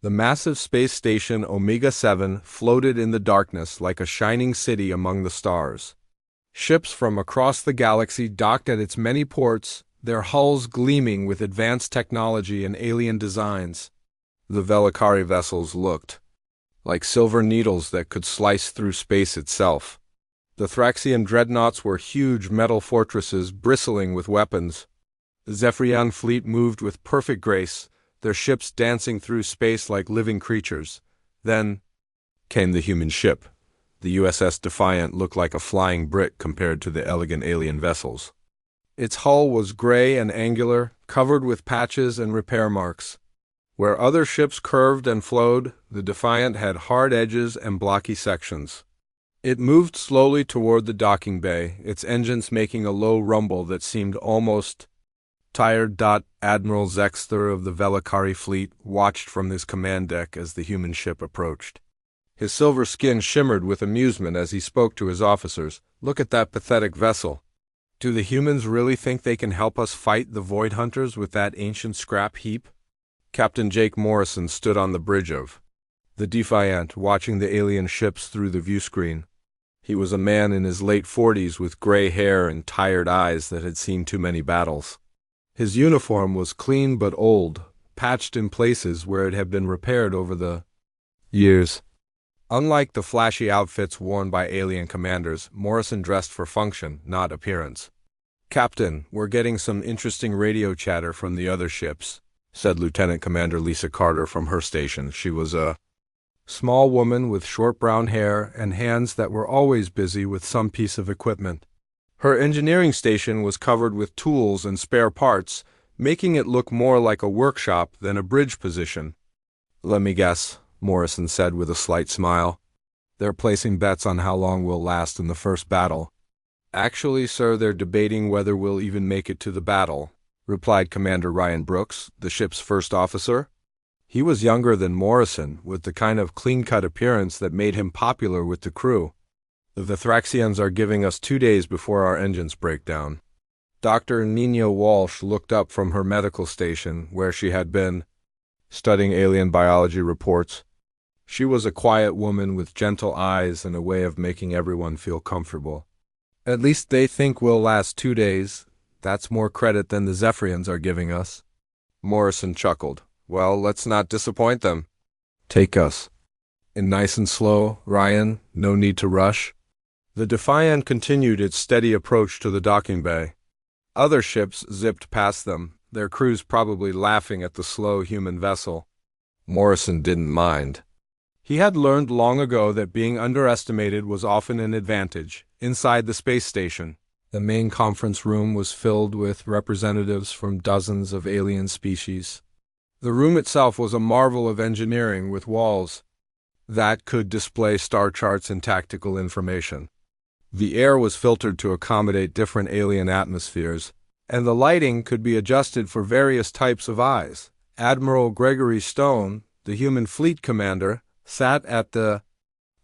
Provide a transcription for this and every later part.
The massive space station Omega-7 floated in the darkness like a shining city among the stars. Ships from across the galaxy docked at its many ports, their hulls gleaming with advanced technology and alien designs. The Velakari vessels looked like silver needles that could slice through space itself. The Thraxian dreadnoughts were huge metal fortresses bristling with weapons. The Zephyrian fleet moved with perfect grace, their ships dancing through space like living creatures. Then came the human ship. The USS Defiant looked like a flying brick compared to the elegant alien vessels. Its hull was gray and angular, covered with patches and repair marks. Where other ships curved and flowed, the Defiant had hard edges and blocky sections. It moved slowly toward the docking bay, its engines making a low rumble that seemed almost tired. Admiral Zexter of the Velakari fleet watched from his command deck as the human ship approached. His silver skin shimmered with amusement as he spoke to his officers. "Look at that pathetic vessel. Do the humans really think they can help us fight the Void Hunters with that ancient scrap heap?" Captain Jake Morrison stood on the bridge of the Defiant, watching the alien ships through the viewscreen. He was a man in his late 40s with gray hair and tired eyes that had seen too many battles. His uniform was clean but old, patched in places where it had been repaired over the years. Unlike the flashy outfits worn by alien commanders, Morrison dressed for function, not appearance. "Captain, we're getting some interesting radio chatter from the other ships," said Lieutenant Commander Lisa Carter from her station. She was a small woman with short brown hair and hands that were always busy with some piece of equipment. Her engineering station was covered with tools and spare parts, making it look more like a workshop than a bridge position. "Let me guess," Morrison said with a slight smile. "They're placing bets on how long we'll last in the first battle." "Actually, sir, they're debating whether we'll even make it to the battle," replied Commander Ryan Brooks, the ship's first officer. He was younger than Morrison, with the kind of clean-cut appearance that made him popular with the crew. "The Thraxians are giving us 2 days before our engines break down." Dr. Nina Walsh looked up from her medical station, where she had been studying alien biology reports. She was a quiet woman with gentle eyes and a way of making everyone feel comfortable. "At least they think we'll last 2 days. That's more credit than the Zephyrians are giving us." Morrison chuckled. "Well, let's not disappoint them. Take us in nice and slow, Ryan. No need to rush." The Defiant continued its steady approach to the docking bay. Other ships zipped past them, their crews probably laughing at the slow human vessel. Morrison didn't mind. He had learned long ago that being underestimated was often an advantage. Inside the space station, the main conference room was filled with representatives from dozens of alien species. The room itself was a marvel of engineering, with walls that could display star charts and tactical information. The air was filtered to accommodate different alien atmospheres, and the lighting could be adjusted for various types of eyes. Admiral Gregory Stone, the human fleet commander, sat at the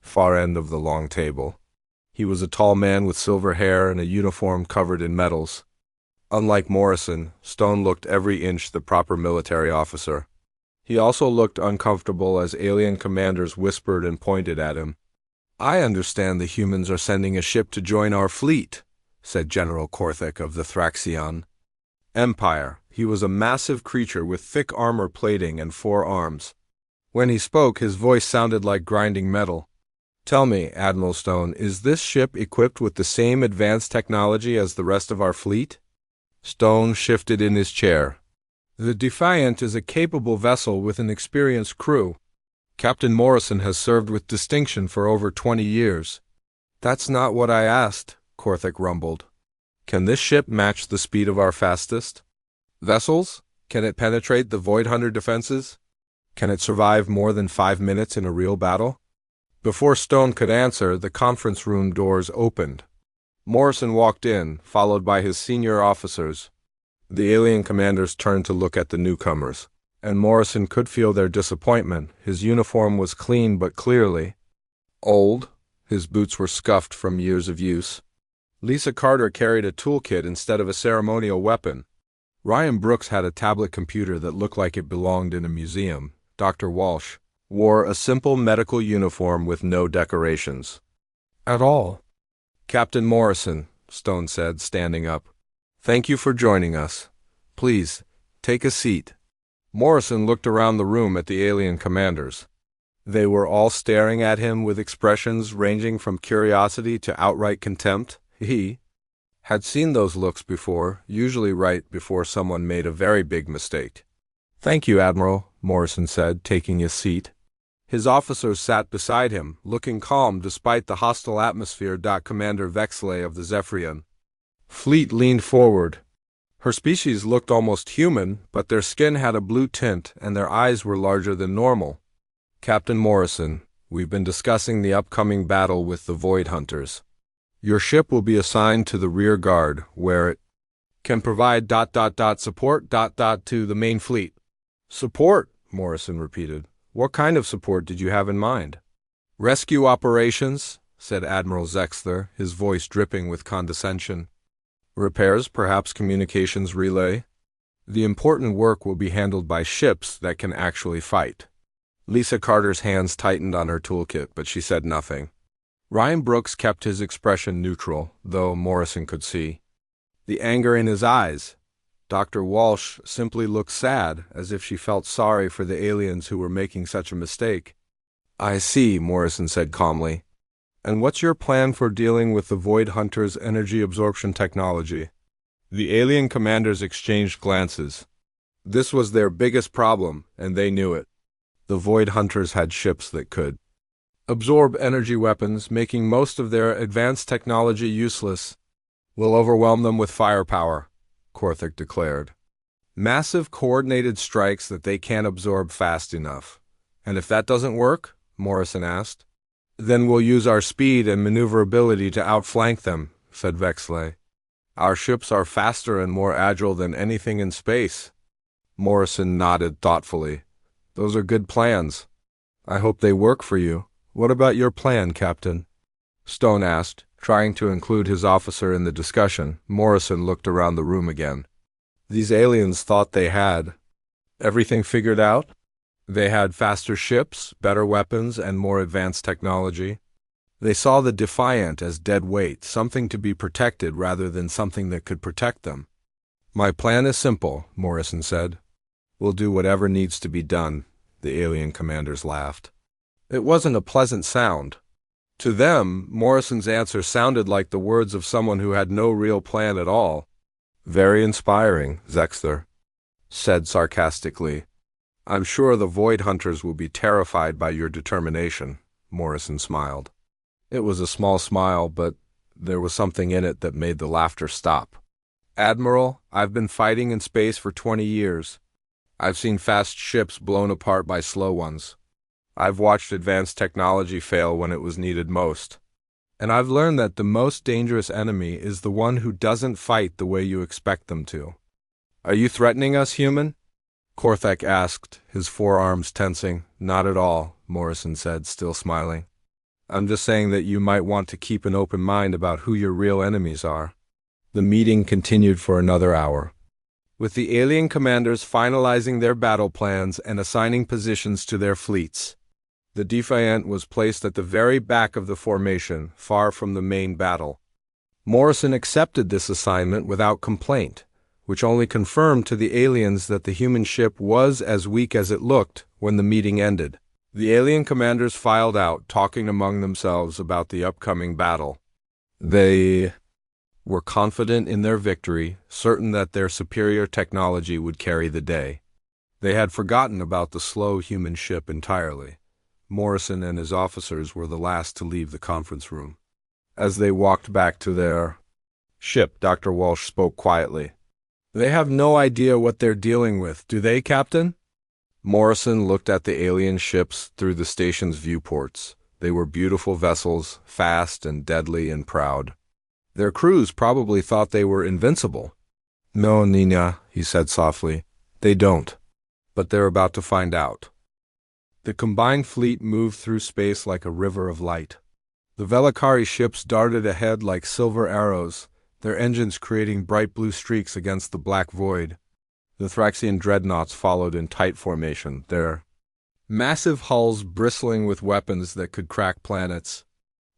far end of the long table. He was a tall man with silver hair and a uniform covered in medals. Unlike Morrison, Stone looked every inch the proper military officer. He also looked uncomfortable as alien commanders whispered and pointed at him. "I understand the humans are sending a ship to join our fleet," said General Korthik of the Thraxian Empire. He was a massive creature with thick armor plating and 4 arms. When he spoke, his voice sounded like grinding metal. "Tell me, Admiral Stone, is this ship equipped with the same advanced technology as the rest of our fleet?" Stone shifted in his chair. "The Defiant is a capable vessel with an experienced crew. Captain Morrison has served with distinction for over 20 years. "That's not what I asked," Korthik rumbled. "Can this ship match the speed of our fastest vessels? Can it penetrate the Void Hunter defenses? Can it survive more than 5 minutes in a real battle?" Before Stone could answer, the conference room doors opened. Morrison walked in, followed by his senior officers. The alien commanders turned to look at the newcomers, and Morrison could feel their disappointment. His uniform was clean but clearly old. His boots were scuffed from years of use. Lisa Carter carried a toolkit instead of a ceremonial weapon. Ryan Brooks had a tablet computer that looked like it belonged in a museum. Dr. Walsh, wore a simple medical uniform with no decorations. At all. Captain Morrison, Stone said, standing up. Thank you for joining us. Please, take a seat. Morrison looked around the room at the alien commanders. They were all staring at him with expressions ranging from curiosity to outright contempt. He had seen those looks before, usually right before someone made a very big mistake. Thank you, Admiral, Morrison said, taking his seat. His officers sat beside him, looking calm despite the hostile atmosphere. Commander Vexley of the Zephyrian fleet leaned forward. Her species looked almost human, but their skin had a blue tint and their eyes were larger than normal. Captain Morrison, we've been discussing the upcoming battle with the Void Hunters. Your ship will be assigned to the rear guard, where it can provide support to the main fleet. Support, Morrison repeated. What kind of support did you have in mind? Rescue operations, said Admiral Zexler, his voice dripping with condescension. Repairs, perhaps communications relay. The important work will be handled by ships that can actually fight. Lisa Carter's hands tightened on her toolkit, but she said nothing. Ryan Brooks kept his expression neutral, though Morrison could see the anger in his eyes. Dr. Walsh simply looked sad, as if she felt sorry for the aliens who were making such a mistake. I see, Morrison said calmly. And what's your plan for dealing with the Void Hunters' energy absorption technology? The alien commanders exchanged glances. This was their biggest problem, and they knew it. The Void Hunters had ships that could absorb energy weapons, making most of their advanced technology useless. We'll overwhelm them with firepower, Korthik declared. Massive coordinated strikes that they can't absorb fast enough. And if that doesn't work, Morrison asked, then we'll use our speed and maneuverability to outflank them, said Vexley. Our ships are faster and more agile than anything in space. Morrison nodded thoughtfully. Those are good plans. I hope they work for you. What about your plan, Captain? Stone asked, trying to include his officer in the discussion. Morrison looked around the room again. These aliens thought they had everything figured out. They had faster ships, better weapons, and more advanced technology. They saw the Defiant as dead weight, something to be protected rather than something that could protect them. My plan is simple, Morrison said. We'll do whatever needs to be done, the alien commanders laughed. It wasn't a pleasant sound. To them, Morrison's answer sounded like the words of someone who had no real plan at all. Very inspiring, Zexler said sarcastically. I'm sure the Void Hunters will be terrified by your determination, Morrison smiled. It was a small smile, but there was something in it that made the laughter stop. Admiral, I've been fighting in space for 20 years. I've seen fast ships blown apart by slow ones. I've watched advanced technology fail when it was needed most. And I've learned that the most dangerous enemy is the one who doesn't fight the way you expect them to. Are you threatening us, human? Korthik asked, his forearms tensing. Not at all, Morrison said, still smiling. I'm just saying that you might want to keep an open mind about who your real enemies are. The meeting continued for another hour, with the alien commanders finalizing their battle plans and assigning positions to their fleets. The Defiant was placed at the very back of the formation, far from the main battle. Morrison accepted this assignment without complaint, which only confirmed to the aliens that the human ship was as weak as it looked when the meeting ended. The alien commanders filed out, talking among themselves about the upcoming battle. They were confident in their victory, certain that their superior technology would carry the day. They had forgotten about the slow human ship entirely. Morrison and his officers were the last to leave the conference room. As they walked back to their ship, Dr. Walsh spoke quietly. They have no idea what they're dealing with, do they, Captain? Morrison looked at the alien ships through the station's viewports. They were beautiful vessels, fast and deadly and proud. Their crews probably thought they were invincible. No, Nina, he said softly. They don't. But they're about to find out. The combined fleet moved through space like a river of light. The Velikari ships darted ahead like silver arrows, their engines creating bright blue streaks against the black void. The Thraxian dreadnoughts followed in tight formation, their Massive hulls bristling with weapons that could crack planets.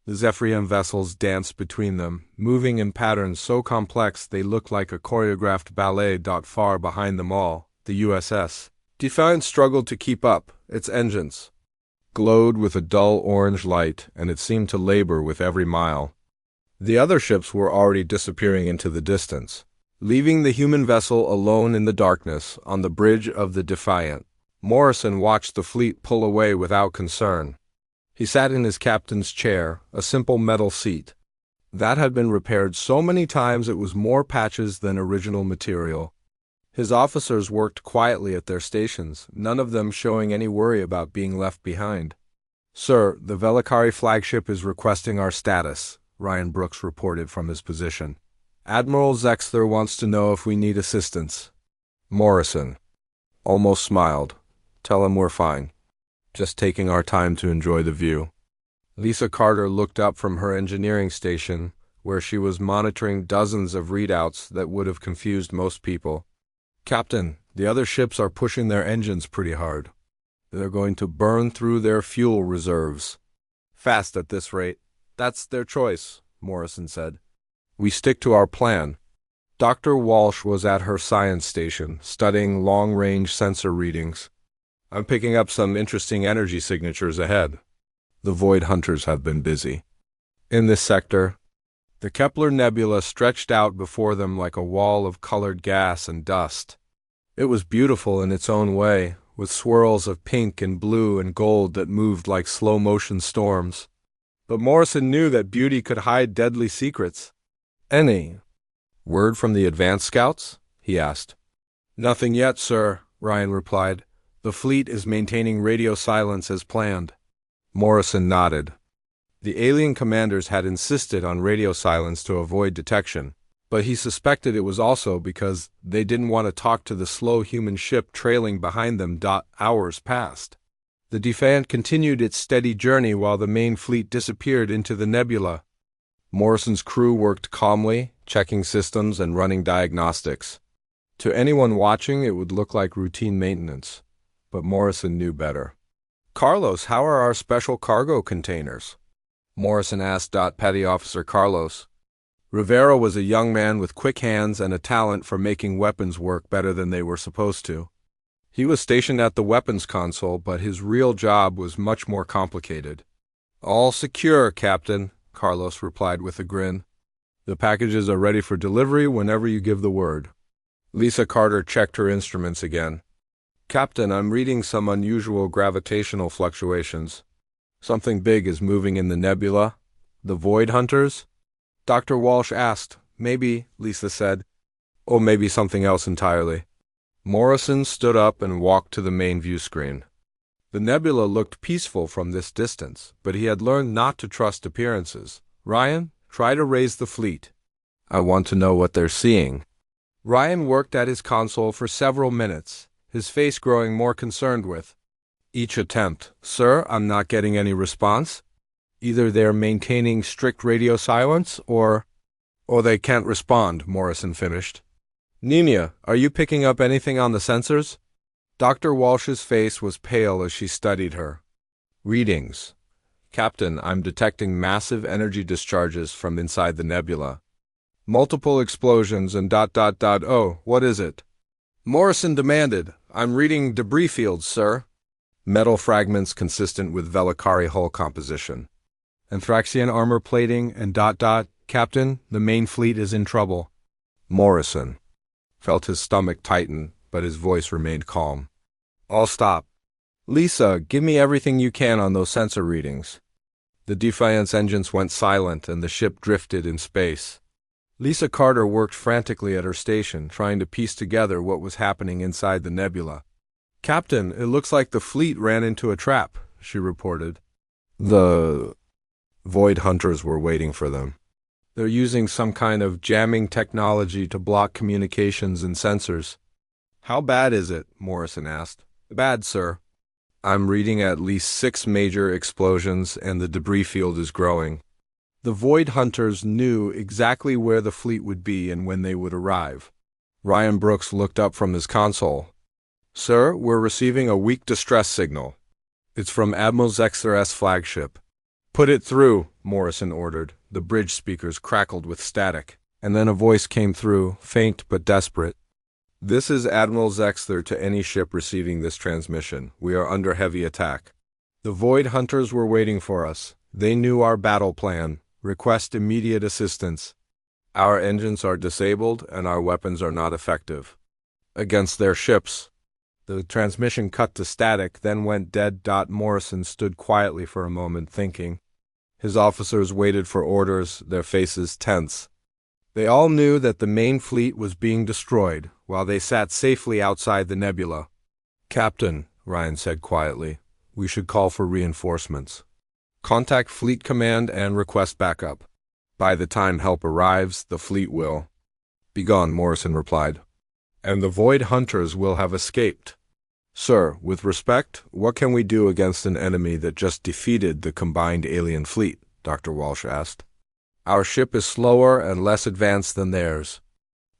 The Zephyrian vessels danced between them, moving in patterns so complex they looked like a choreographed ballet. Far behind them all, the USS Defiant struggled to keep up. Its engines glowed with a dull orange light, and it seemed to labor with every mile. The other ships were already disappearing into the distance, leaving the human vessel alone in the darkness on the bridge of the Defiant. Morrison watched the fleet pull away without concern. He sat in his captain's chair, a simple metal seat that had been repaired so many times it was more patches than original material. His officers worked quietly at their stations, none of them showing any worry about being left behind. "Sir, the Velikari flagship is requesting our status," Ryan Brooks reported from his position. "Admiral Zexler wants to know if we need assistance." Morrison almost smiled. "Tell him we're fine. Just taking our time to enjoy the view." Lisa Carter looked up from her engineering station, where she was monitoring dozens of readouts that would have confused most people. "Captain, the other ships are pushing their engines pretty hard. They're going to burn through their fuel reserves fast at this rate." "That's their choice," Morrison said. "We stick to our plan." Dr. Walsh was at her science station, studying long-range sensor readings. "I'm picking up some interesting energy signatures ahead. The Void Hunters have been busy." In this sector, the Kepler Nebula stretched out before them like a wall of colored gas and dust. It was beautiful in its own way, with swirls of pink and blue and gold that moved like slow-motion storms. But Morrison knew that beauty could hide deadly secrets. "Any word from the advanced scouts?" he asked. "Nothing yet, sir," Ryan replied. "The fleet is maintaining radio silence as planned." Morrison nodded. The alien commanders had insisted on radio silence to avoid detection, but he suspected it was also because they didn't want to talk to the slow human ship trailing behind them. Hours passed. The Defiant continued its steady journey while the main fleet disappeared into the nebula. Morrison's crew worked calmly, checking systems and running diagnostics. To anyone watching, it would look like routine maintenance, but Morrison knew better. "Carlos, how are our special cargo containers?" Morrison asked. Petty Officer Carlos. Rivera was a young man with quick hands and a talent for making weapons work better than they were supposed to. He was stationed at the weapons console, but his real job was much more complicated. "All secure, Captain," Carlos replied with a grin. "The packages are ready for delivery whenever you give the word." Lisa Carter checked her instruments again. "Captain, I'm reading some unusual gravitational fluctuations. Something big is moving in the nebula." "The Void Hunters?" Dr. Walsh asked. "Maybe," Lisa said. "Or maybe something else entirely." Morrison stood up and walked to the main view screen. The nebula looked peaceful from this distance, but he had learned not to trust appearances. "Ryan, try to raise the fleet. I want to know what they're seeing." Ryan worked at his console for several minutes, his face growing more concerned with each attempt. "Sir, I'm not getting any response. Either they're maintaining strict radio silence, or they can't respond," Morrison finished. "Nina, are you picking up anything on the sensors?" Dr. Walsh's face was pale as she studied her. "Readings. Captain, I'm detecting massive energy discharges from inside the nebula. Multiple explosions and ... Oh, what is it?" Morrison demanded. "I'm reading debris fields, sir." "Metal fragments consistent with Velikari hull composition. Anthraxian armor plating and ... Captain, the main fleet is in trouble." Morrison felt his stomach tighten, but his voice remained calm. "I'll stop. Lisa, give me everything you can on those sensor readings." The Defiant's engines went silent and the ship drifted in space. Lisa Carter worked frantically at her station, trying to piece together what was happening inside the nebula. "Captain, it looks like the fleet ran into a trap," she reported. "The Void Hunters were waiting for them. They're using some kind of jamming technology to block communications and sensors." "How bad is it?" Morrison asked. "Bad, sir. I'm reading at least 6 major explosions and the debris field is growing." The Void Hunters knew exactly where the fleet would be and when they would arrive. Ryan Brooks looked up from his console. "Sir, we're receiving a weak distress signal." It's from Admiral Zexer's flagship. Put it through, Morrison ordered. The bridge speakers crackled with static, and then a voice came through, faint but desperate. This is Admiral Zexler to any ship receiving this transmission. We are under heavy attack. The Void Hunters were waiting for us. They knew our battle plan. Request immediate assistance. Our engines are disabled and our weapons are not effective against their ships. The transmission cut to static, then went dead. Morrison stood quietly for a moment, thinking. His officers waited for orders, their faces tense. They all knew that the main fleet was being destroyed, while they sat safely outside the nebula. Captain, Ryan said quietly, we should call for reinforcements. Contact Fleet Command and request backup. By the time help arrives, the fleet will. Be gone, Morrison replied. And the Void Hunters will have escaped. Sir, with respect, what can we do against an enemy that just defeated the combined alien fleet? Dr. Walsh asked. Our ship is slower and less advanced than theirs.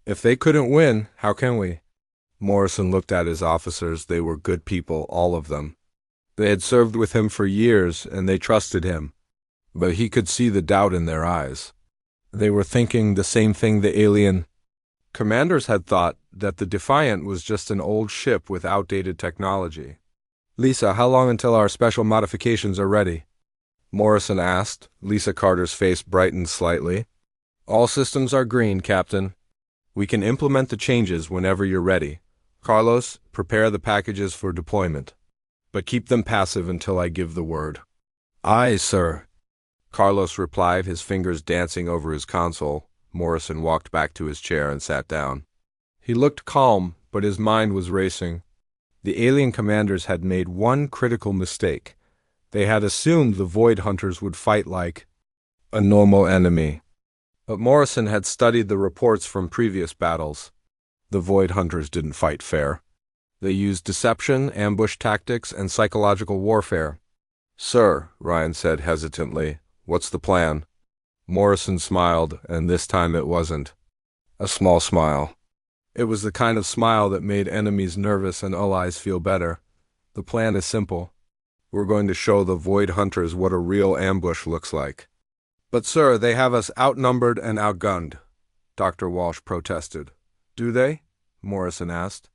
If they couldn't win, how can we? Morrison looked at his officers. They were good people, all of them. They had served with him for years, and they trusted him. But he could see the doubt in their eyes. They were thinking the same thing the alien commanders had thought, that the Defiant was just an old ship with outdated technology. Lisa, how long until our special modifications are ready? Morrison asked. Lisa Carter's face brightened slightly. All systems are green, Captain. We can implement the changes whenever you're ready. Carlos, prepare the packages for deployment. But keep them passive until I give the word. Aye, sir. Carlos replied, his fingers dancing over his console. Morrison walked back to his chair and sat down. He looked calm, but his mind was racing. The alien commanders had made one critical mistake. They had assumed the Void Hunters would fight like a normal enemy. But Morrison had studied the reports from previous battles. The Void Hunters didn't fight fair. They used deception, ambush tactics, and psychological warfare. Sir, Ryan said hesitantly, what's the plan? Morrison smiled, and this time it wasn't a small smile. It was the kind of smile that made enemies nervous and allies feel better. The plan is simple. We're going to show the Void Hunters what a real ambush looks like. But sir, they have us outnumbered and outgunned, Dr. Walsh protested. Do they? Morrison asked.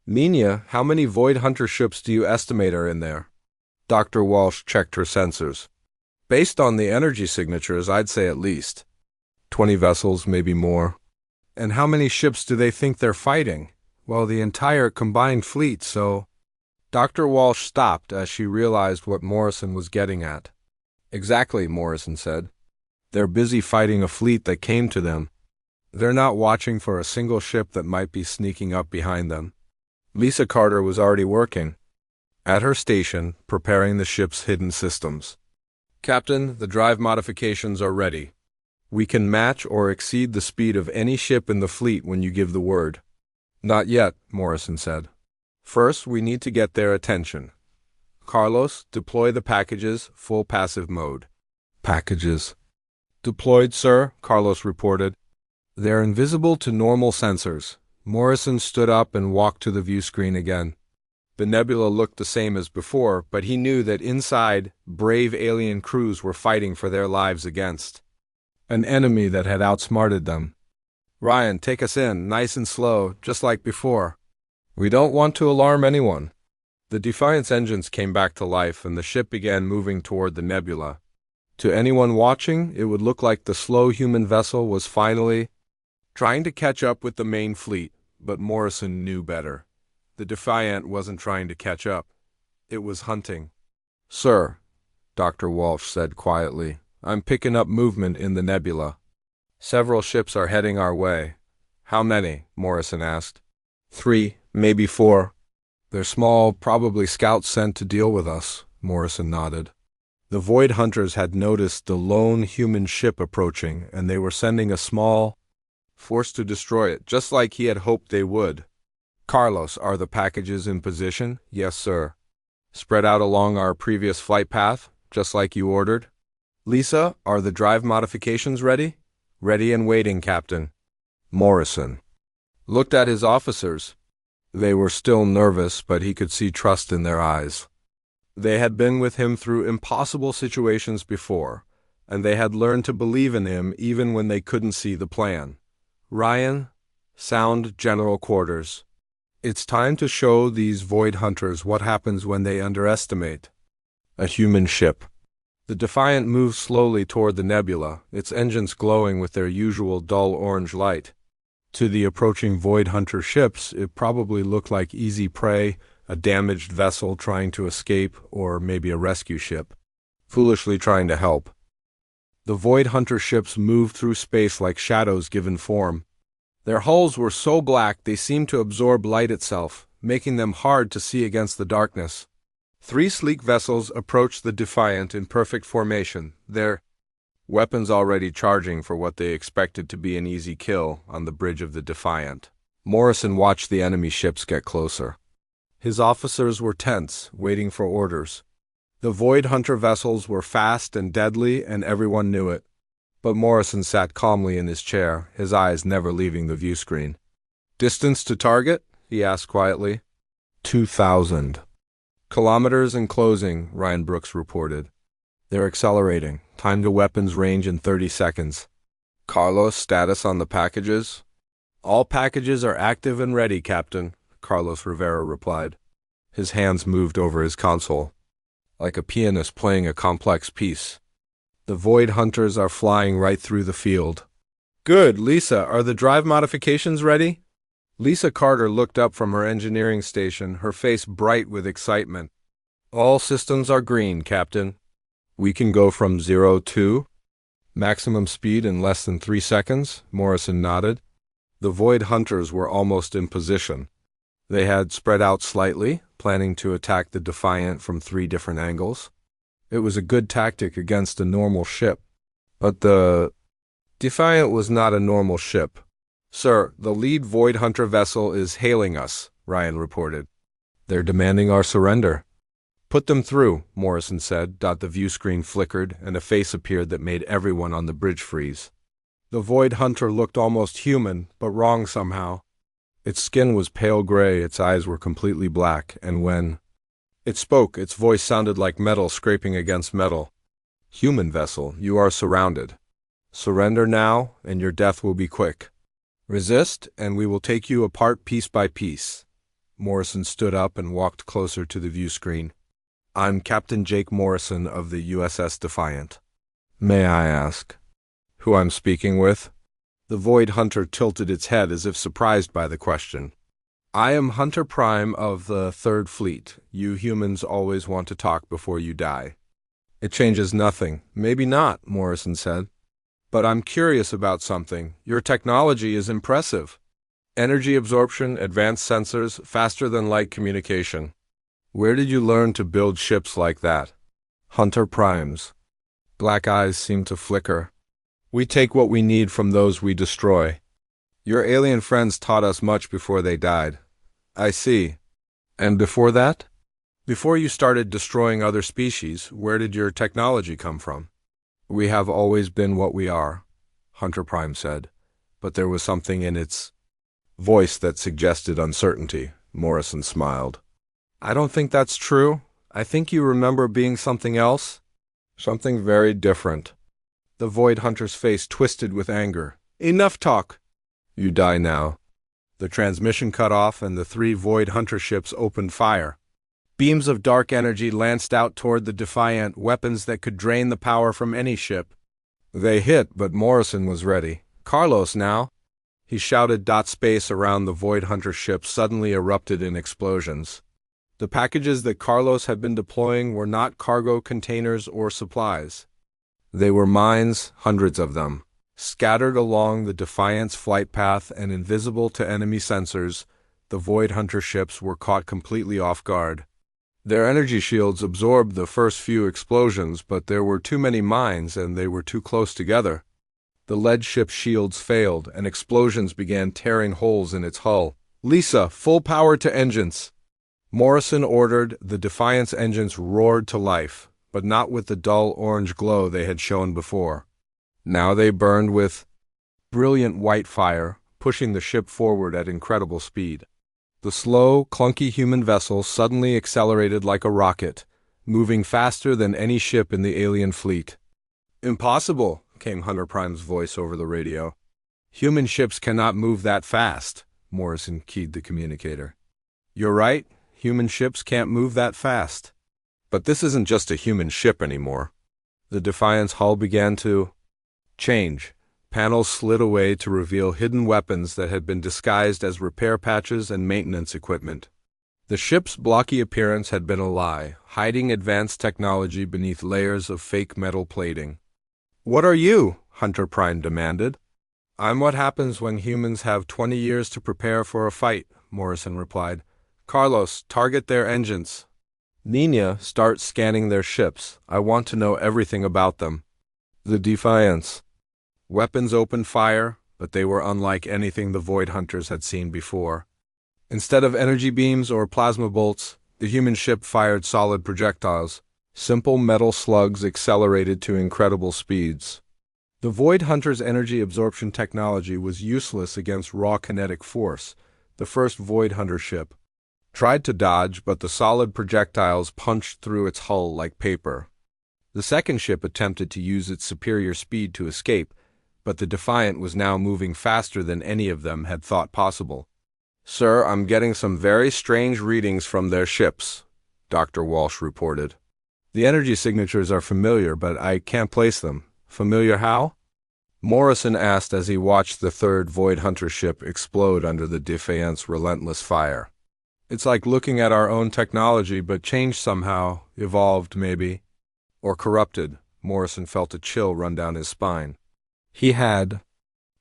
Minya, how many Void Hunter ships do you estimate are in there? Dr. Walsh checked her sensors. Based on the energy signatures, I'd say at least 20 vessels, maybe more. And how many ships do they think they're fighting? Well, the entire combined fleet, so... Dr. Walsh stopped as she realized what Morrison was getting at. Exactly, Morrison said. They're busy fighting a fleet that came to them. They're not watching for a single ship that might be sneaking up behind them. Lisa Carter was already working at her station, preparing the ship's hidden systems. Captain, the drive modifications are ready. We can match or exceed the speed of any ship in the fleet when you give the word. Not yet, Morrison said. First, we need to get their attention. Carlos, deploy the packages, full passive mode. Packages. Deployed, sir, Carlos reported. They're invisible to normal sensors. Morrison stood up and walked to the view screen again. The nebula looked the same as before, but he knew that inside, brave alien crews were fighting for their lives against an enemy that had outsmarted them. Ryan, take us in, nice and slow, just like before. We don't want to alarm anyone. The Defiant's engines came back to life, and the ship began moving toward the nebula. To anyone watching, it would look like the slow human vessel was finally trying to catch up with the main fleet, but Morrison knew better. The Defiant wasn't trying to catch up. It was hunting. Sir, Dr. Walsh said quietly, I'm picking up movement in the nebula. Several ships are heading our way. How many? Morrison asked. 3, maybe 4. They're small, probably scouts sent to deal with us, Morrison nodded. The Void Hunters had noticed the lone human ship approaching, and they were sending a small force to destroy it, just like he had hoped they would. Carlos, are the packages in position? Yes, sir. Spread out along our previous flight path, just like you ordered. Lisa, are the drive modifications ready? Ready and waiting, Captain. Morrison looked at his officers. They were still nervous, but he could see trust in their eyes. They had been with him through impossible situations before, and they had learned to believe in him even when they couldn't see the plan. Ryan, sound general quarters. It's time to show these void hunters what happens when they underestimate a human ship. The Defiant moved slowly toward the nebula, its engines glowing with their usual dull orange light. To the approaching void hunter ships, it probably looked like easy prey, a damaged vessel trying to escape, or maybe a rescue ship, foolishly trying to help. The void hunter ships moved through space like shadows given form. Their hulls were so black they seemed to absorb light itself, making them hard to see against the darkness. 3 sleek vessels approached the Defiant in perfect formation, their weapons already charging for what they expected to be an easy kill on the bridge of the Defiant. Morrison watched the enemy ships get closer. His officers were tense, waiting for orders. The void hunter vessels were fast and deadly, and everyone knew it. But Morrison sat calmly in his chair, his eyes never leaving the view screen. "Distance to target?" he asked quietly. 2,000 kilometers and closing, Ryan Brooks reported. "They're accelerating. Time to weapons range in 30 seconds. Carlos, status on the packages?" "All packages are active and ready, Captain," Carlos Rivera replied. His hands moved over his console, like a pianist playing a complex piece. "The void hunters are flying right through the field." "Good. Lisa, are the drive modifications ready?" Lisa Carter looked up from her engineering station, her face bright with excitement. "All systems are green, Captain." "We can go from 0 to maximum speed in less than 3 seconds?" Morrison nodded. The void hunters were almost in position. They had spread out slightly, planning to attack the Defiant from 3 different angles. It was a good tactic against a normal ship. But the Defiant was not a normal ship. "Sir, the lead void hunter vessel is hailing us," Ryan reported. "They're demanding our surrender." "Put them through," Morrison said. The view screen flickered, and a face appeared that made everyone on the bridge freeze. The void hunter looked almost human, but wrong somehow. Its skin was pale gray, its eyes were completely black, and when it spoke, its voice sounded like metal scraping against metal. "Human vessel, you are surrounded. Surrender now, and your death will be quick. Resist, and we will take you apart piece by piece." Morrison stood up and walked closer to the view screen. "I'm Captain Jake Morrison of the USS Defiant. May I ask who I'm speaking with?" The void hunter tilted its head as if surprised by the question. "I am Hunter Prime of the 3rd Fleet. You humans always want to talk before you die." "It changes nothing." "Maybe not," Morrison said. "But I'm curious about something. Your technology is impressive. Energy absorption, advanced sensors, faster than light communication. Where did you learn to build ships like that?" Hunter Prime's black eyes seemed to flicker. "We take what we need from those we destroy. Your alien friends taught us much before they died." "I see. And before that?" "Before you started destroying other species, where did your technology come from?" "We have always been what we are," Hunter Prime said, but there was something in its voice that suggested uncertainty. Morrison smiled. "I don't think that's true. I think you remember being something else. Something very different." The void hunter's face twisted with anger. "Enough talk. You die now." The transmission cut off, and the 3 void hunter ships opened fire. Beams of dark energy lanced out toward the Defiant, weapons that could drain the power from any ship. They hit, but Morrison was ready. "Carlos, now!" He shouted. Space around the void hunter ship suddenly erupted in explosions. The packages that Carlos had been deploying were not cargo containers or supplies. They were mines, hundreds of them, scattered along the Defiant's flight path and invisible to enemy sensors. The void hunter ships were caught completely off guard. Their energy shields absorbed the first few explosions, but there were too many mines and they were too close together. The lead ship's shields failed, and explosions began tearing holes in its hull. "Lisa, full power to engines!" Morrison ordered. The Defiant's engines roared to life, but not with the dull orange glow they had shown before. Now they burned with brilliant white fire, pushing the ship forward at incredible speed. The slow, clunky human vessel suddenly accelerated like a rocket, moving faster than any ship in the alien fleet. "Impossible," came Hunter Prime's voice over the radio. "Human ships cannot move that fast," Morrison keyed the communicator. "You're right, human ships can't move that fast." But this isn't just a human ship anymore. The Defiant's hull began to change. Panels slid away to reveal hidden weapons that had been disguised as repair patches and maintenance equipment. The ship's blocky appearance had been a lie, hiding advanced technology beneath layers of fake metal plating. "What are you?" Hunter Prime demanded. "I'm what happens when humans have 20 years to prepare for a fight," Morrison replied. "Carlos, target their engines. Nina, start scanning their ships. I want to know everything about them." The Defiance. Weapons opened fire, but they were unlike anything the Void Hunters had seen before. Instead of energy beams or plasma bolts, the human ship fired solid projectiles. Simple metal slugs accelerated to incredible speeds. The Void Hunter's energy absorption technology was useless against raw kinetic force. The first Void Hunter ship tried to dodge, but the solid projectiles punched through its hull like paper. The second ship attempted to use its superior speed to escape, but the Defiant was now moving faster than any of them had thought possible. "Sir, I'm getting some very strange readings from their ships," Dr. Walsh reported. "The energy signatures are familiar, but I can't place them." "Familiar how?" Morrison asked as he watched the third Void Hunter ship explode under the Defiant's relentless fire. "It's like looking at our own technology, but changed somehow, evolved maybe, or corrupted." Morrison felt a chill run down his spine. He had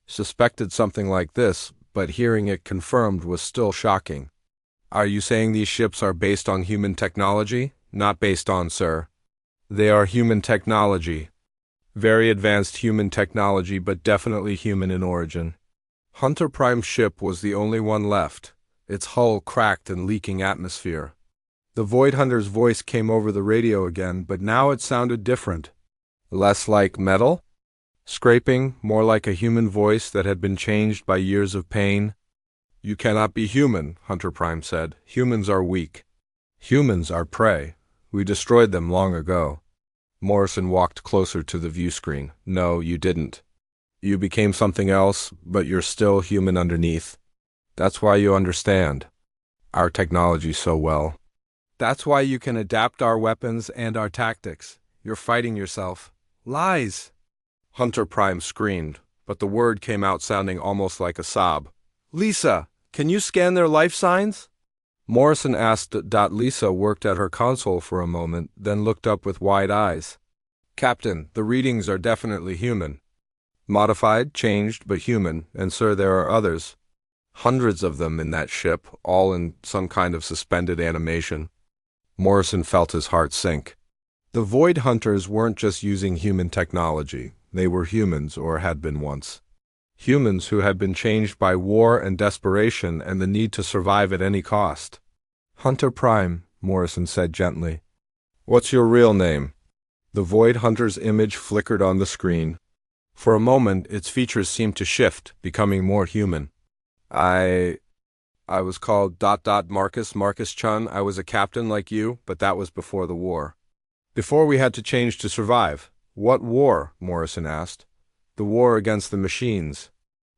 suspected something like this, but hearing it confirmed was still shocking. "Are you saying these ships are based on human technology?" "Not based on, sir. They are human technology. Very advanced human technology, but definitely human in origin." Hunter Prime's ship was the only one left, its hull cracked and leaking atmosphere. The Void Hunter's voice came over the radio again, but now it sounded different. Less like metal? Scraping, more like a human voice that had been changed by years of pain. "You cannot be human," Hunter Prime said. "Humans are weak. Humans are prey. We destroyed them long ago." Morrison walked closer to the view screen. "No, you didn't. You became something else, but you're still human underneath. That's why you understand our technology so well. That's why you can adapt our weapons and our tactics. You're fighting yourself." "Lies!" Hunter Prime screamed, but the word came out sounding almost like a sob. "Lisa, can you scan their life signs?" Morrison asked. Lisa worked at her console for a moment, then looked up with wide eyes. "Captain, the readings are definitely human. Modified, changed, but human, and sir, there are others. Hundreds of them in that ship, all in some kind of suspended animation." Morrison felt his heart sink. The Void Hunters weren't just using human technology. They were humans, or had been once. Humans who had been changed by war and desperation and the need to survive at any cost. "Hunter Prime," Morrison said gently. "What's your real name?" The Void Hunter's image flickered on the screen. For a moment, its features seemed to shift, becoming more human. I was called Marcus Chun. I was a captain like you, but that was before the war. Before we had to change to survive." "What war?" Morrison asked. "The war against the machines.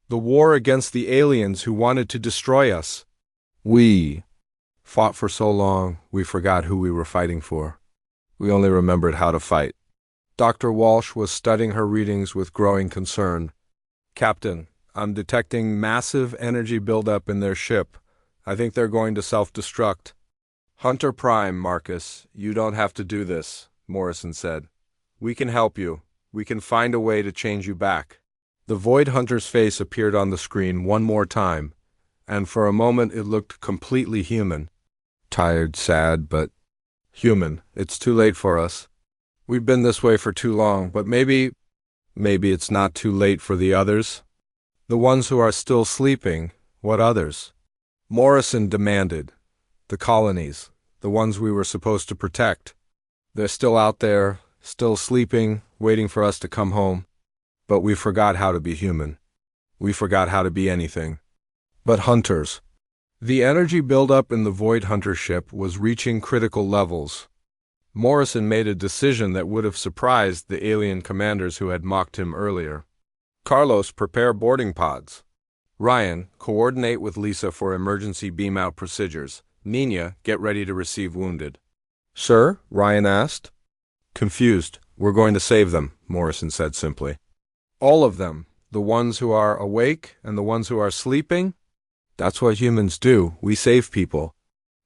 The war against the aliens who wanted to destroy us. We fought for so long, we forgot who we were fighting for. We only remembered how to fight." Dr. Walsh was studying her readings with growing concern. "Captain, I'm detecting massive energy buildup in their ship. I think they're going to self-destruct." "Hunter Prime, Marcus, you don't have to do this," Morrison said. "We can help you. We can find a way to change you back." The Void Hunter's face appeared on the screen one more time, and for a moment it looked completely human. Tired, sad, but human. "It's too late for us. We've been this way for too long, but maybe it's not too late for the others. The ones who are still sleeping. What others?" Morrison demanded. "The colonies, the ones we were supposed to protect. They're still out there, still sleeping, waiting for us to come home. But we forgot how to be human. We forgot how to be anything but hunters." The energy buildup in the Void Hunter ship was reaching critical levels. Morrison made a decision that would have surprised the alien commanders who had mocked him earlier. Carlos, prepare boarding pods. Ryan, coordinate with Lisa for emergency beam-out procedures. Nina, get ready to receive wounded. Sir? Ryan asked. Confused. We're going to save them, Morrison said simply. All of them. The ones who are awake and the ones who are sleeping? That's what humans do. We save people.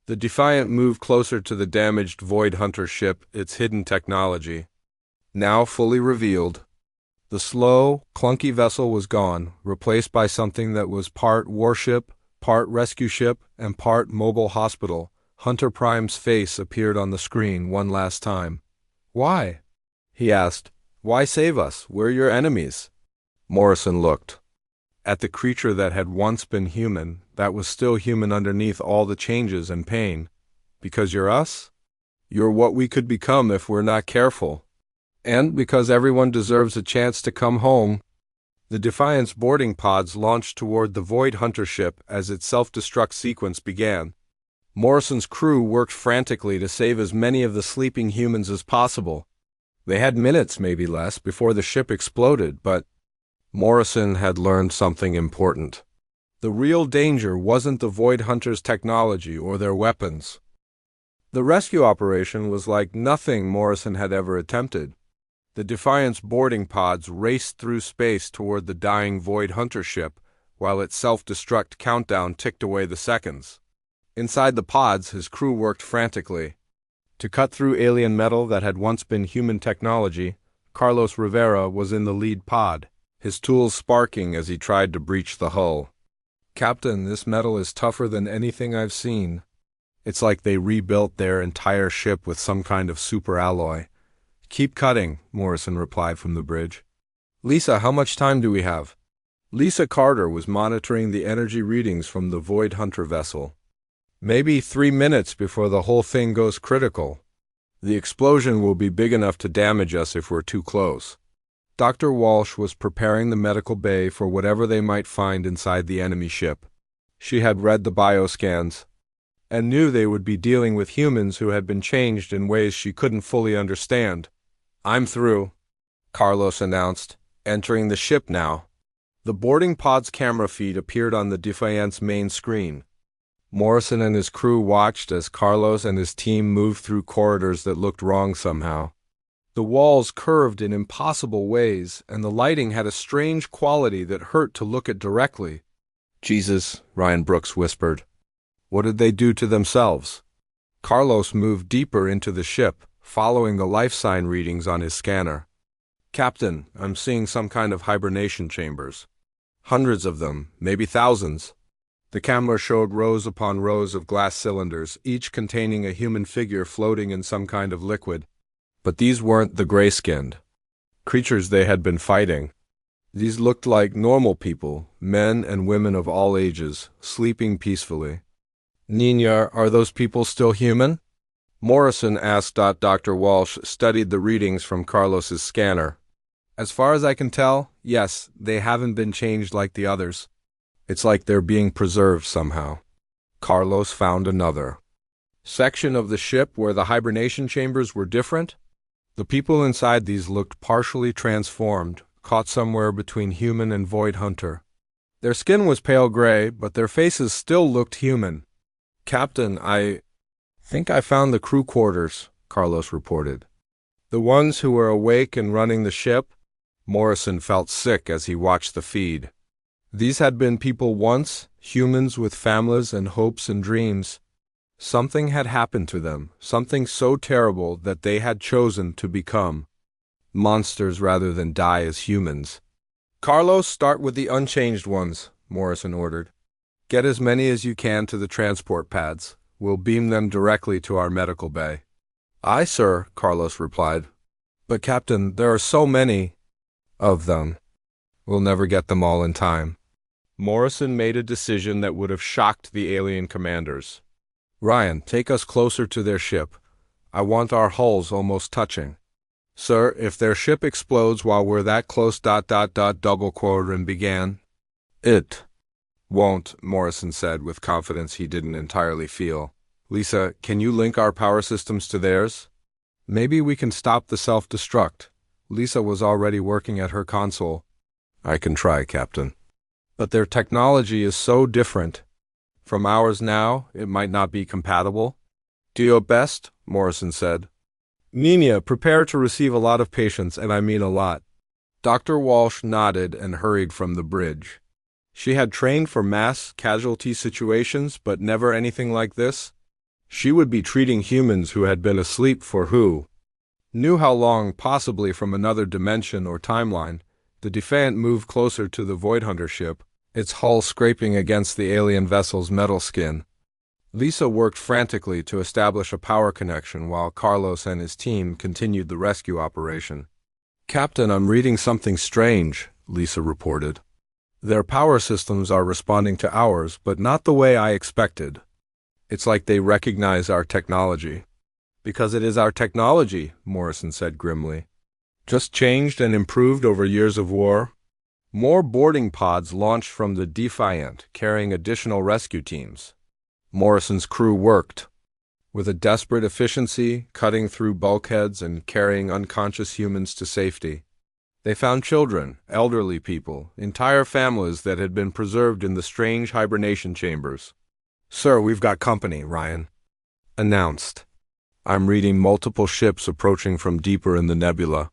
The Defiant moved closer to the damaged Void Hunter ship, its hidden technology. Now fully revealed. The slow, clunky vessel was gone, replaced by something that was part warship, part rescue ship, and part mobile hospital. Hunter Prime's face appeared on the screen one last time. Why? He asked. Why save us? We're your enemies. Morrison looked at the creature that had once been human, that was still human underneath all the changes and pain. Because you're us? You're what we could become if we're not careful. And because everyone deserves a chance to come home. The Defiant's boarding pods launched toward the Void Hunter ship as its self-destruct sequence began. Morrison's crew worked frantically to save as many of the sleeping humans as possible. They had minutes, maybe less, before the ship exploded, but Morrison had learned something important. The real danger wasn't the Void Hunters' technology or their weapons. The rescue operation was like nothing Morrison had ever attempted. The Defiant's boarding pods raced through space toward the dying Void Hunter ship, while its self-destruct countdown ticked away the seconds. Inside the pods, his crew worked frantically. To cut through alien metal that had once been human technology, Carlos Rivera was in the lead pod, his tools sparking as he tried to breach the hull. Captain, this metal is tougher than anything I've seen. It's like they rebuilt their entire ship with some kind of super alloy. Keep cutting, Morrison replied from the bridge. Lisa, how much time do we have? Lisa Carter was monitoring the energy readings from the Void Hunter vessel. Maybe 3 minutes before the whole thing goes critical. The explosion will be big enough to damage us if we're too close. Dr. Walsh was preparing the medical bay for whatever they might find inside the enemy ship. She had read the bioscans and knew they would be dealing with humans who had been changed in ways she couldn't fully understand. I'm through, Carlos announced, entering the ship now. The boarding pod's camera feed appeared on the Defiant's main screen. Morrison and his crew watched as Carlos and his team moved through corridors that looked wrong somehow. The walls curved in impossible ways, and the lighting had a strange quality that hurt to look at directly. Jesus, Ryan Brooks whispered. What did they do to themselves? Carlos moved deeper into the ship, following the life sign readings on his scanner. Captain, I'm seeing some kind of hibernation chambers. Hundreds of them, maybe thousands. The camera showed rows upon rows of glass cylinders, each containing a human figure floating in some kind of liquid. But these weren't the gray-skinned creatures they had been fighting. These looked like normal people, men and women of all ages, sleeping peacefully. Nina, are those people still human? Morrison asked. Dr. Walsh studied the readings from Carlos's scanner. As far as I can tell, yes, they haven't been changed like the others. It's like they're being preserved somehow. Carlos found another section of the ship where the hibernation chambers were different. The people inside these looked partially transformed, caught somewhere between human and Void Hunter. Their skin was pale gray, but their faces still looked human. Captain, I think I found the crew quarters, Carlos reported. The ones who were awake and running the ship? Morrison felt sick as he watched the feed. These had been people once, humans with families and hopes and dreams. Something had happened to them, something so terrible that they had chosen to become monsters rather than die as humans. Carlos, start with the unchanged ones, Morrison ordered. Get as many as you can to the transport pads. We'll beam them directly to our medical bay. Aye, sir, Carlos replied. But Captain, there are so many of them. We'll never get them all in time. Morrison made a decision that would have shocked the alien commanders. Ryan, take us closer to their ship. I want our hulls almost touching. Sir, if their ship explodes while we're that close, double quadrant began. It won't, Morrison said with confidence he didn't entirely feel. Lisa, can you link our power systems to theirs? Maybe we can stop the self-destruct. Lisa was already working at her console. I can try, Captain. But their technology is so different. From ours now, it might not be compatible. Do your best, Morrison said. Nina, prepare to receive a lot of patients, and I mean a lot. Dr. Walsh nodded and hurried from the bridge. She had trained for mass casualty situations, but never anything like this. She would be treating humans who had been asleep for who knew how long, possibly from another dimension or timeline. The Defiant moved closer to the Void Hunter ship, its hull scraping against the alien vessel's metal skin. Lisa worked frantically to establish a power connection while Carlos and his team continued the rescue operation. Captain, I'm reading something strange, Lisa reported. Their power systems are responding to ours, but not the way I expected. It's like they recognize our technology. Because it is our technology, Morrison said grimly. Just changed and improved over years of war. More boarding pods launched from the Defiant, carrying additional rescue teams. Morrison's crew worked with a desperate efficiency, cutting through bulkheads and carrying unconscious humans to safety. They found children, elderly people, entire families that had been preserved in the strange hibernation chambers. Sir, we've got company, Ryan announced. I'm reading multiple ships approaching from deeper in the nebula.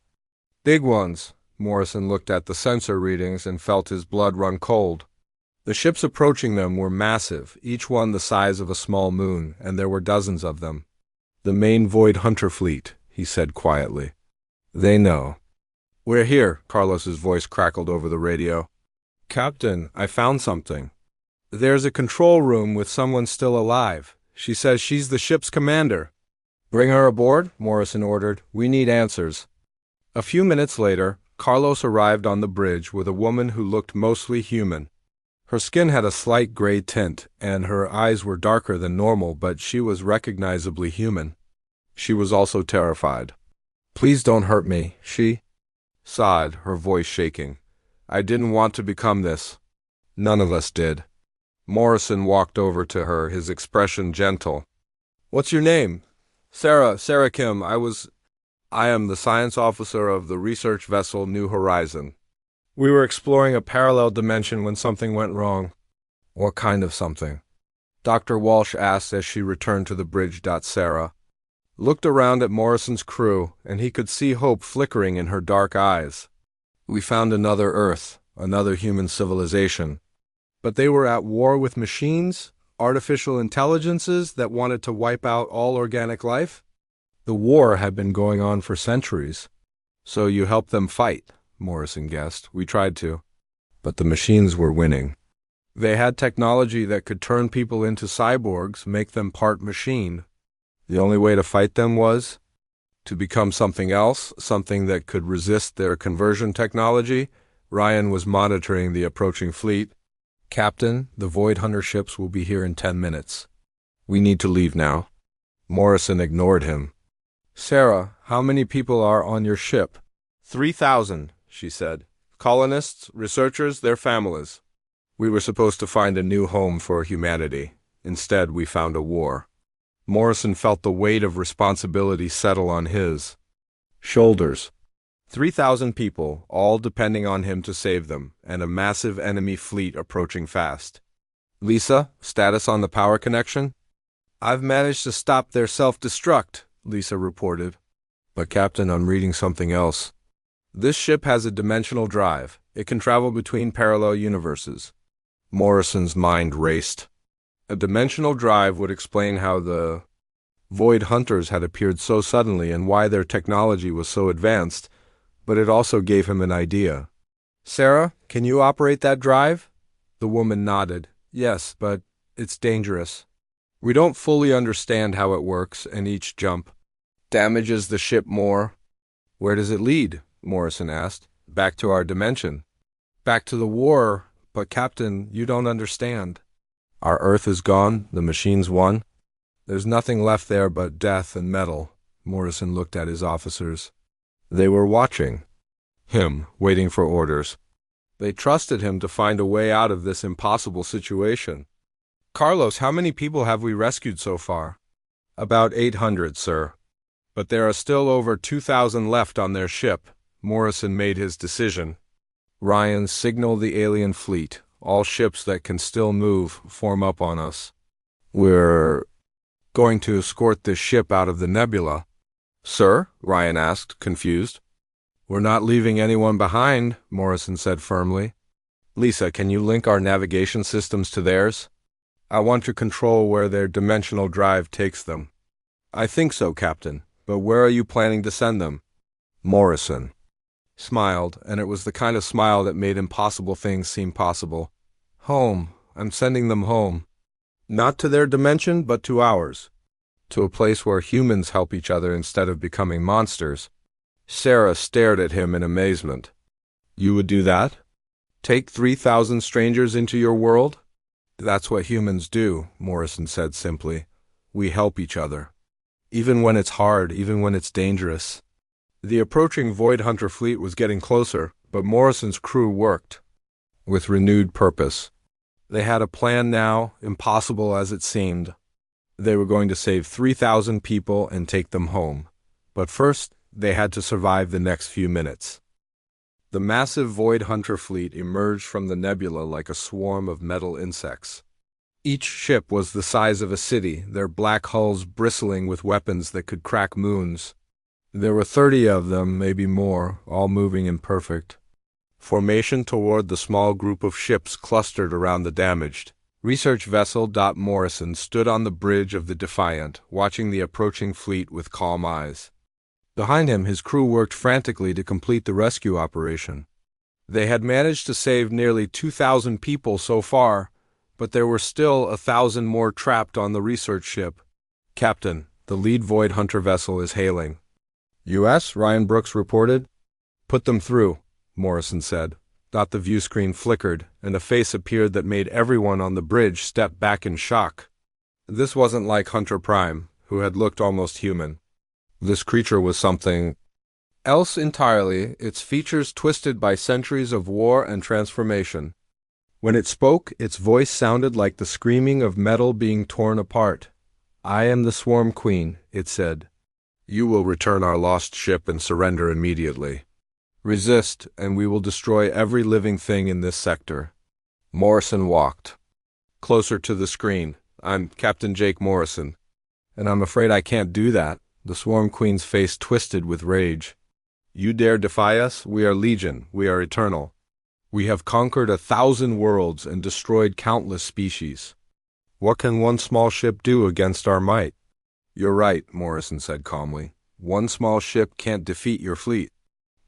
Big ones. Morrison looked at the sensor readings and felt his blood run cold. The ships approaching them were massive, each one the size of a small moon, and there were dozens of them. The main Void Hunter fleet, he said quietly. They know. We're here, Carlos's voice crackled over the radio. Captain, I found something. There's a control room with someone still alive. She says she's the ship's commander. Bring her aboard, Morrison ordered. We need answers. A few minutes later, Carlos arrived on the bridge with a woman who looked mostly human. Her skin had a slight gray tint, and her eyes were darker than normal, but she was recognizably human. She was also terrified. Please don't hurt me, she sighed, her voice shaking. I didn't want to become this. None of us did. Morrison walked over to her, his expression gentle. What's your name? Sarah Kim. I am the science officer of the research vessel New Horizon. We were exploring a parallel dimension when something went wrong. What kind of something? Dr. Walsh asked as she returned to the bridge. Sarah looked around at Morrison's crew, and he could see hope flickering in her dark eyes. We found another Earth, another human civilization. But they were at war with machines, artificial intelligences that wanted to wipe out all organic life? The war had been going on for centuries. So you helped them fight, Morrison guessed. We tried to. But the machines were winning. They had technology that could turn people into cyborgs, make them part machine. The only way to fight them was to become something else, something that could resist their conversion technology. Ryan was monitoring the approaching fleet. Captain, the Void Hunter ships will be here in 10 minutes. We need to leave now. Morrison ignored him. Sarah, how many people are on your ship? 3,000, she said. Colonists, researchers, their families. We were supposed to find a new home for humanity. Instead, we found a war. Morrison felt the weight of responsibility settle on his shoulders. 3,000 people, all depending on him to save them, and a massive enemy fleet approaching fast. Lisa, status on the power connection? I've managed to stop their self-destruct, Lisa reported. But Captain, I'm reading something else. This ship has a dimensional drive. It can travel between parallel universes. Morrison's mind raced. A dimensional drive would explain how the Void Hunters had appeared so suddenly and why their technology was so advanced, but it also gave him an idea. Sarah, can you operate that drive? The woman nodded. Yes, but it's dangerous. We don't fully understand how it works, and each jump damages the ship more. Where does it lead? Morrison asked. Back to our dimension. Back to the war, but Captain, you don't understand. Our Earth is gone, the machines won. There's nothing left there but death and metal. Morrison looked at his officers. They were watching him, waiting for orders. They trusted him to find a way out of this impossible situation. Carlos, how many people have we rescued so far? About 800, sir. But there are still over 2,000 left on their ship. Morrison made his decision. Ryan, signal the alien fleet. All ships that can still move, form up on us. We're going to escort this ship out of the nebula. Sir? Ryan asked, confused. We're not leaving anyone behind, Morrison said firmly. Lisa, can you link our navigation systems to theirs? I want to control where their dimensional drive takes them. I think so, Captain, but where are you planning to send them? Morrison smiled, and it was the kind of smile that made impossible things seem possible. Home. I'm sending them home. Not to their dimension, but to ours. To a place where humans help each other instead of becoming monsters. Sarah stared at him in amazement. You would do that? Take 3,000 strangers into your world? That's what humans do, Morrison said simply. We help each other. Even when it's hard, even when it's dangerous. The approaching Void Hunter fleet was getting closer, but Morrison's crew worked with renewed purpose. They had a plan now, impossible as it seemed. They were going to save 3,000 people and take them home. But first, they had to survive the next few minutes. The massive Void Hunter fleet emerged from the nebula like a swarm of metal insects. Each ship was the size of a city, their black hulls bristling with weapons that could crack moons. There were 30 of them, maybe more, all moving in perfect formation toward the small group of ships clustered around the damaged research vessel. Morrison stood on the bridge of the Defiant, watching the approaching fleet with calm eyes. Behind him, his crew worked frantically to complete the rescue operation. They had managed to save nearly 2,000 people so far, but there were still 1,000 more trapped on the research ship. Captain, the lead Void Hunter vessel is hailing. U.S., Ryan Brooks reported. Put them through, Morrison said. The view screen flickered, and a face appeared that made everyone on the bridge step back in shock. This wasn't like Hunter Prime, who had looked almost human. This creature was something else entirely, its features twisted by centuries of war and transformation. When it spoke, its voice sounded like the screaming of metal being torn apart. I am the Swarm Queen, it said. You will return our lost ship and surrender immediately. Resist, and we will destroy every living thing in this sector. Morrison walked closer to the screen. I'm Captain Jake Morrison. And I'm afraid I can't do that. The Swarm Queen's face twisted with rage. You dare defy us? We are Legion. We are eternal. We have conquered 1,000 worlds and destroyed countless species. What can one small ship do against our might? You're right, Morrison said calmly. One small ship can't defeat your fleet.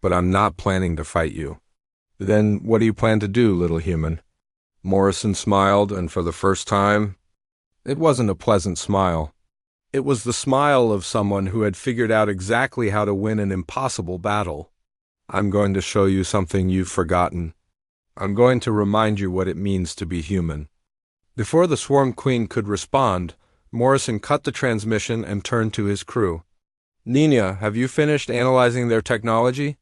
But I'm not planning to fight you. Then what do you plan to do, little human? Morrison smiled, and for the first time, it wasn't a pleasant smile. It was the smile of someone who had figured out exactly how to win an impossible battle. I'm going to show you something you've forgotten. I'm going to remind you what it means to be human. Before the Swarm Queen could respond, Morrison cut the transmission and turned to his crew. Nina, have you finished analyzing their technology?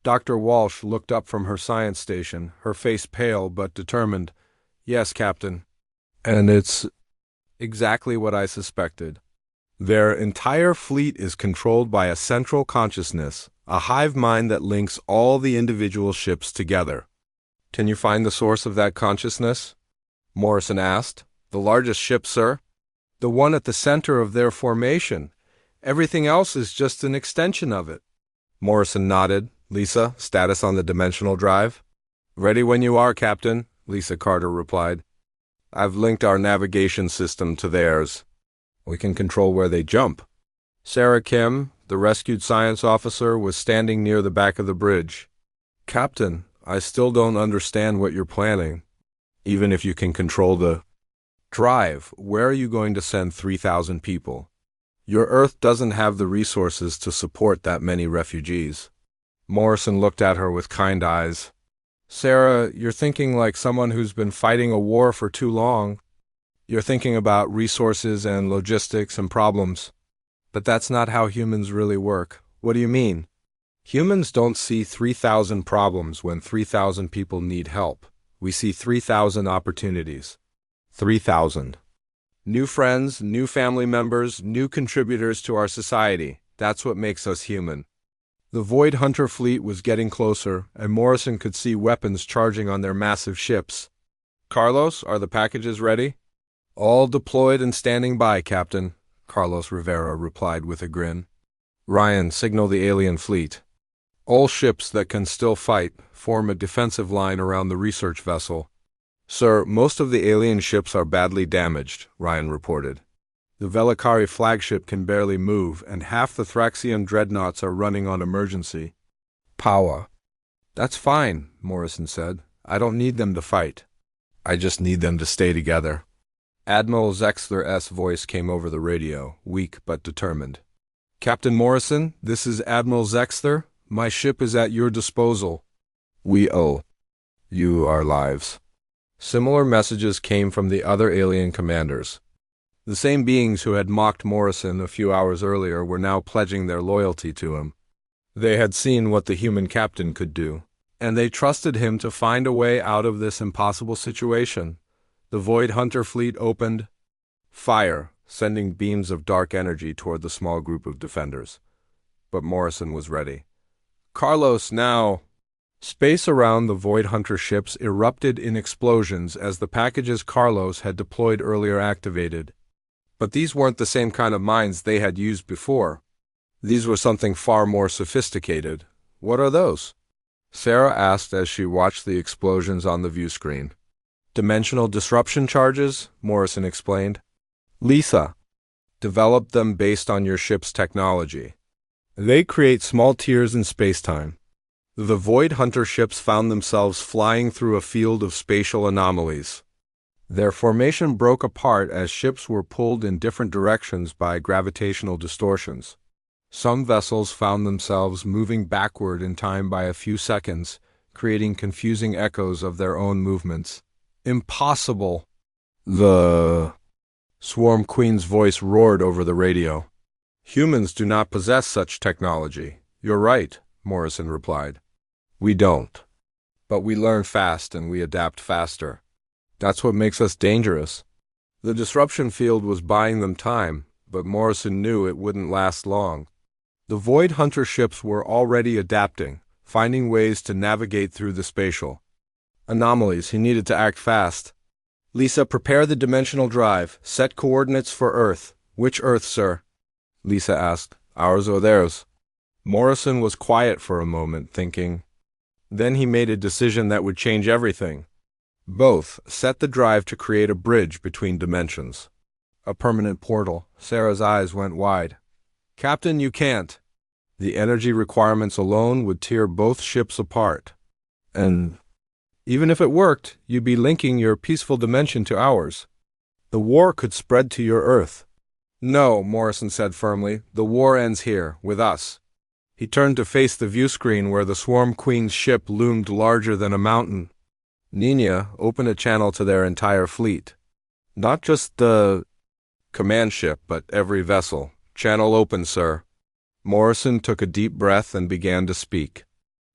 Dr. Walsh looked up from her science station, her face pale but determined. Yes, Captain. And it's exactly what I suspected. Their entire fleet is controlled by a central consciousness, a hive mind that links all the individual ships together. Can you find the source of that consciousness? Morrison asked. The largest ship, sir? The one at the center of their formation. Everything else is just an extension of it. Morrison nodded. Lisa, status on the dimensional drive? Ready when you are, Captain, Lisa Carter replied. I've linked our navigation system to theirs. We can control where they jump. Sarah Kim, the rescued science officer, was standing near the back of the bridge. Captain, I still don't understand what you're planning. Even if you can control the drive, where are you going to send 3,000 people? Your Earth doesn't have the resources to support that many refugees. Morrison looked at her with kind eyes. Sarah, you're thinking like someone who's been fighting a war for too long. You're thinking about resources and logistics and problems. But that's not how humans really work. What do you mean? Humans don't see 3,000 problems when 3,000 people need help. We see 3,000 opportunities. 3,000. New friends, new family members, new contributors to our society. That's what makes us human. The Void Hunter fleet was getting closer, and Morrison could see weapons charging on their massive ships. Carlos, are the packages ready? All deployed and standing by, Captain, Carlos Rivera replied with a grin. Ryan, signal the alien fleet. All ships that can still fight form a defensive line around the research vessel. Sir, most of the alien ships are badly damaged, Ryan reported. The Velikari flagship can barely move, and half the Thraxian dreadnoughts are running on emergency power. That's fine, Morrison said. I don't need them to fight. I just need them to stay together. Admiral Zexler's voice came over the radio, weak but determined. Captain Morrison, this is Admiral Zexler. My ship is at your disposal. We owe you our lives. Similar messages came from the other alien commanders. The same beings who had mocked Morrison a few hours earlier were now pledging their loyalty to him. They had seen what the human captain could do, and they trusted him to find a way out of this impossible situation. The Void Hunter fleet opened fire, sending beams of dark energy toward the small group of defenders. But Morrison was ready. Carlos, now! Space around the Void Hunter ships erupted in explosions as the packages Carlos had deployed earlier activated. But these weren't the same kind of mines they had used before. These were something far more sophisticated. What are those? Sarah asked as she watched the explosions on the view screen. Dimensional disruption charges, Morrison explained. Lisa developed them based on your ship's technology. They create small tears in spacetime. The Void Hunter ships found themselves flying through a field of spatial anomalies. Their formation broke apart as ships were pulled in different directions by gravitational distortions. Some vessels found themselves moving backward in time by a few seconds, creating confusing echoes of their own movements. Impossible! The Swarm Queen's voice roared over the radio. Humans do not possess such technology. You're right, Morrison replied. We don't. But we learn fast and we adapt faster. That's what makes us dangerous. The disruption field was buying them time, but Morrison knew it wouldn't last long. The Void Hunter ships were already adapting, finding ways to navigate through the spatial anomalies. He needed to act fast. Lisa, prepare the dimensional drive. Set coordinates for Earth. Which Earth, sir? Lisa asked. Ours or theirs? Morrison was quiet for a moment, thinking. Then he made a decision that would change everything. Both. Set the drive to create a bridge between dimensions. A permanent portal. Sarah's eyes went wide. Captain, you can't. The energy requirements alone would tear both ships apart. And even if it worked, you'd be linking your peaceful dimension to ours. The war could spread to your Earth. No, Morrison said firmly. The war ends here, with us. He turned to face the view screen where the Swarm Queen's ship loomed larger than a mountain. Nina opened a channel to their entire fleet. Not just the command ship, but every vessel. Channel open, sir. Morrison took a deep breath and began to speak.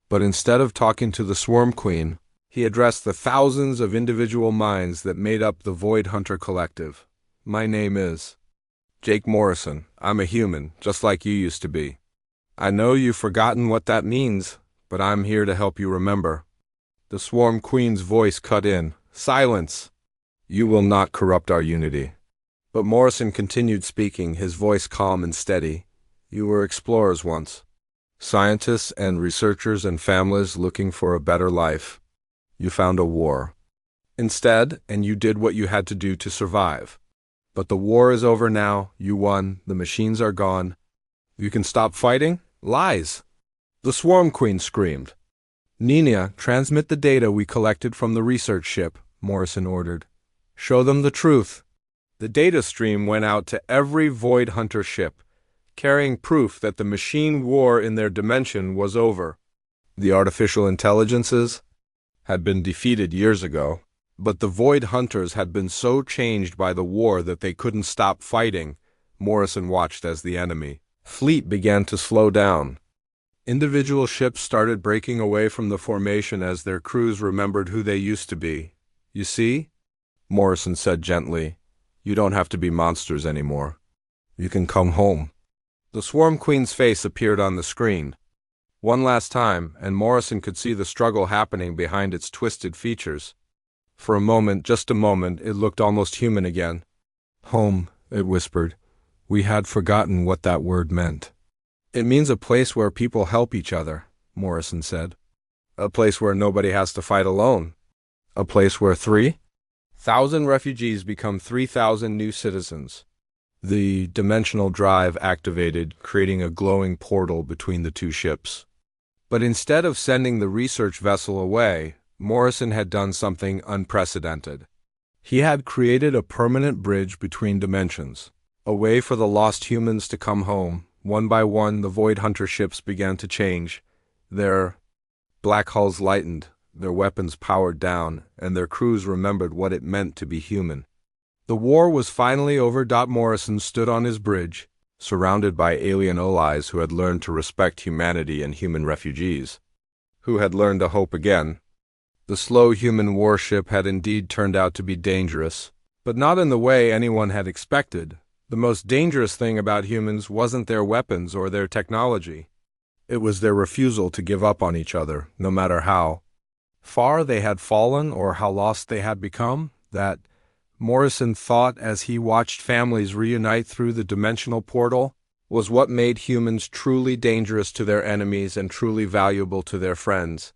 But instead of talking to the Swarm Queen, he addressed the thousands of individual minds that made up the Void Hunter Collective. My name is Jake Morrison. I'm a human, just like you used to be. I know you've forgotten what that means, but I'm here to help you remember. The Swarm Queen's voice cut in. Silence! You will not corrupt our unity. But Morrison continued speaking, his voice calm and steady. You were explorers once. Scientists and researchers and families looking for a better life. You found a war. Instead, and you did what you had to do to survive. But the war is over now. You won. The machines are gone. You can stop fighting? Lies! The Swarm Queen screamed. Nina, transmit the data we collected from the research ship, Morrison ordered. Show them the truth. The data stream went out to every Void Hunter ship, carrying proof that the machine war in their dimension was over. The artificial intelligences had been defeated years ago, but the Void Hunters had been so changed by the war that they couldn't stop fighting. Morrison watched as the enemy fleet began to slow down. Individual ships started breaking away from the formation as their crews remembered who they used to be. You see? Morrison said gently. You don't have to be monsters anymore. You can come home. The Swarm Queen's face appeared on the screen. One last time, and Morrison could see the struggle happening behind its twisted features. For a moment, just a moment, it looked almost human again. Home, it whispered. We had forgotten what that word meant. It means a place where people help each other, Morrison said. A place where nobody has to fight alone. A place where 3,000 refugees become 3,000 new citizens. The dimensional drive activated, creating a glowing portal between the two ships. But instead of sending the research vessel away, Morrison had done something unprecedented. He had created a permanent bridge between dimensions, a way for the lost humans to come home. One by one, the Void Hunter ships began to change. Their black hulls lightened, their weapons powered down, and their crews remembered what it meant to be human. The war was finally over. Morrison stood on his bridge, surrounded by alien allies who had learned to respect humanity and human refugees, who had learned to hope again. The slow human warship had indeed turned out to be dangerous, but not in the way anyone had expected. The most dangerous thing about humans wasn't their weapons or their technology. It was their refusal to give up on each other, no matter how far they had fallen or how lost they had become. That, Morrison thought as he watched families reunite through the dimensional portal, was what made humans truly dangerous to their enemies and truly valuable to their friends.